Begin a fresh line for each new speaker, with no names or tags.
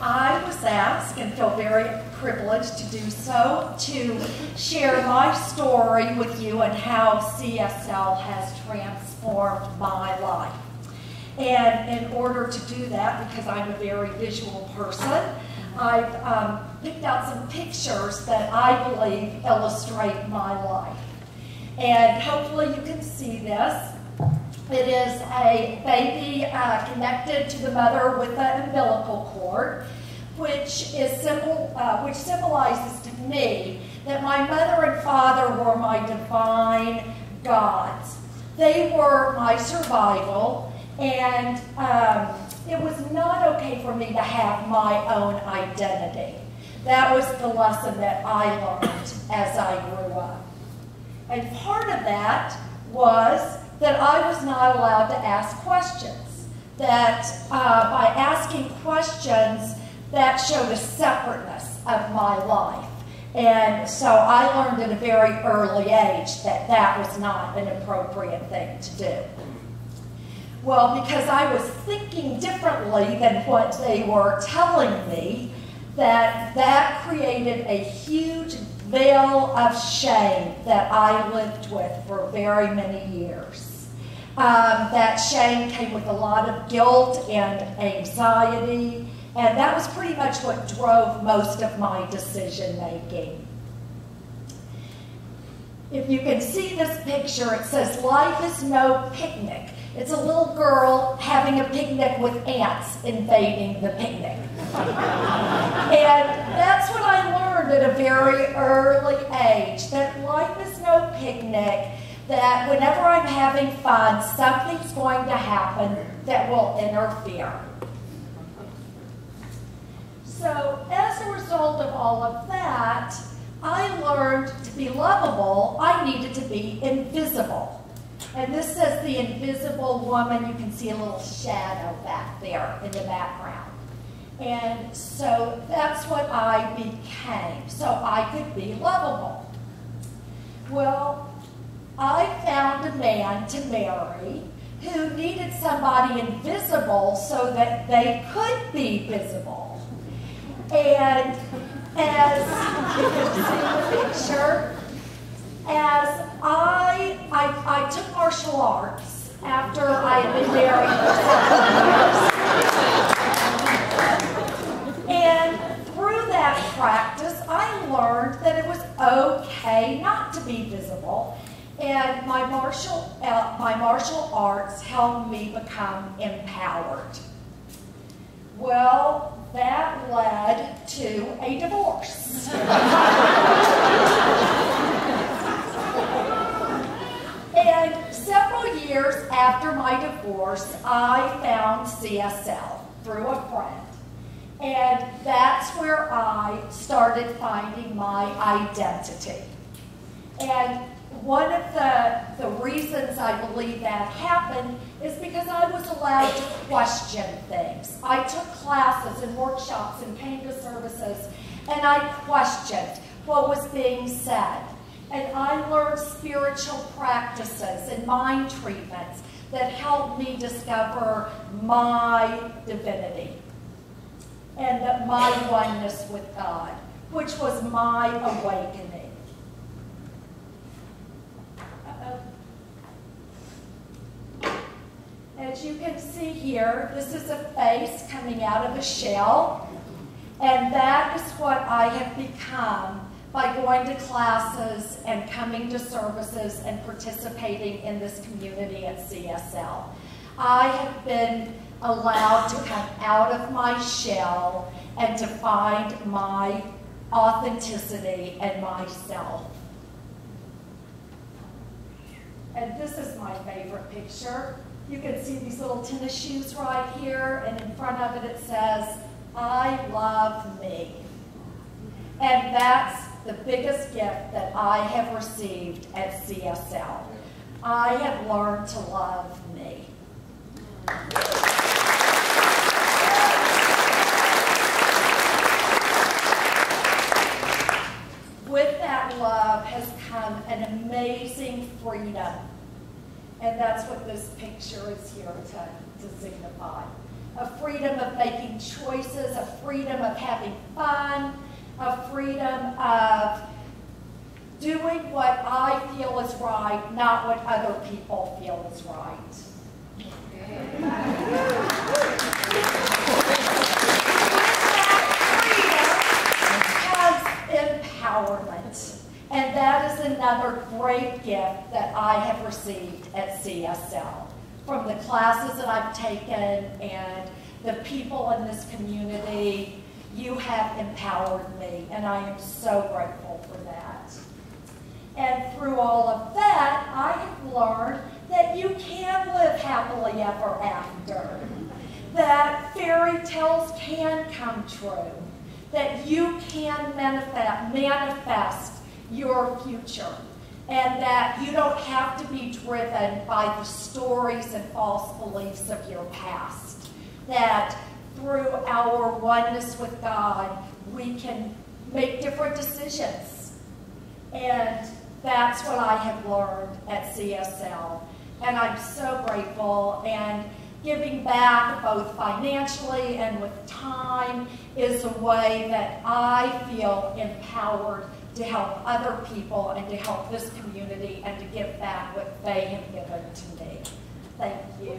I was asked, and feel very privileged to do so, to share my story with you and how CSL has transformed my life. And in order to do that, because I'm a very visual person, I've picked out some pictures that I believe illustrate my life. And hopefully you can see this. It is a baby connected to the mother with an umbilical cord, which symbolizes to me that my mother and father were my divine gods. They were my survival, and it was not okay for me to have my own identity. That was the lesson that I learned as I grew up. And part of that was that I was not allowed to ask questions. That by asking questions, that showed a separateness of my life. And so I learned at a very early age that that was not an appropriate thing to do. Well, because I was thinking differently than what they were telling me, that created a huge veil of shame that I lived with for very many years. That shame came with a lot of guilt and anxiety, and that was pretty much what drove most of my decision making. If you can see this picture, it says, "Life is no picnic." It's a little girl having a picnic with ants invading the picnic. And that's what I learned at a very early age, that life is no picnic, that whenever I'm having fun, something's going to happen that will interfere. So as a result of all of that, I learned to be lovable, I needed to be invisible. And this says the invisible woman. You can see a little shadow back there in the background. And so that's what I became, so I could be lovable. Well, I found a man to marry who needed somebody invisible so that they could be visible. And as you can see the picture, as I took martial arts after I had been married for 7 years. And through that practice, I learned that it was okay not to be visible. And my martial arts helped me become empowered. Well, that led to a divorce. And several years after my divorce, I found CSL through a friend. And that's where I started finding my identity. And one of the reasons I believe that happened is because I was allowed to question things. I took classes and workshops and came to services, and I questioned what was being said. And I learned spiritual practices and mind treatments that helped me discover my divinity and that my oneness with God, which was my awakening. As you can see here, this is a face coming out of a shell, and that is what I have become by going to classes and coming to services and participating in this community at CSL. I have been allowed to come out of my shell and to find my authenticity and myself. And this is my favorite picture. You can see these little tennis shoes right here, and in front of it, it says, "I love me." And that's the biggest gift that I have received at CSL. I have learned to love me. With that love has come an amazing freedom. And that's what this picture is here to signify. a freedom of making choices, a freedom of having fun, a freedom of doing what I feel is right, not what other people feel is right. Empowerment. And that is another great gift that I have received at CSL. From the classes that I've taken and the people in this community, you have empowered me, and I am so grateful for that. And through all of that, I have learned that you can live happily ever after, that fairy tales can come true, that you can manifest your future, and that you don't have to be driven by the stories and false beliefs of your past, that through our oneness with God, we can make different decisions. And that's what I have learned at CSL. And I'm so grateful, and giving back both financially and with time is a way that I feel empowered to help other people and to help this community and to give back what they have given to me. Thank you.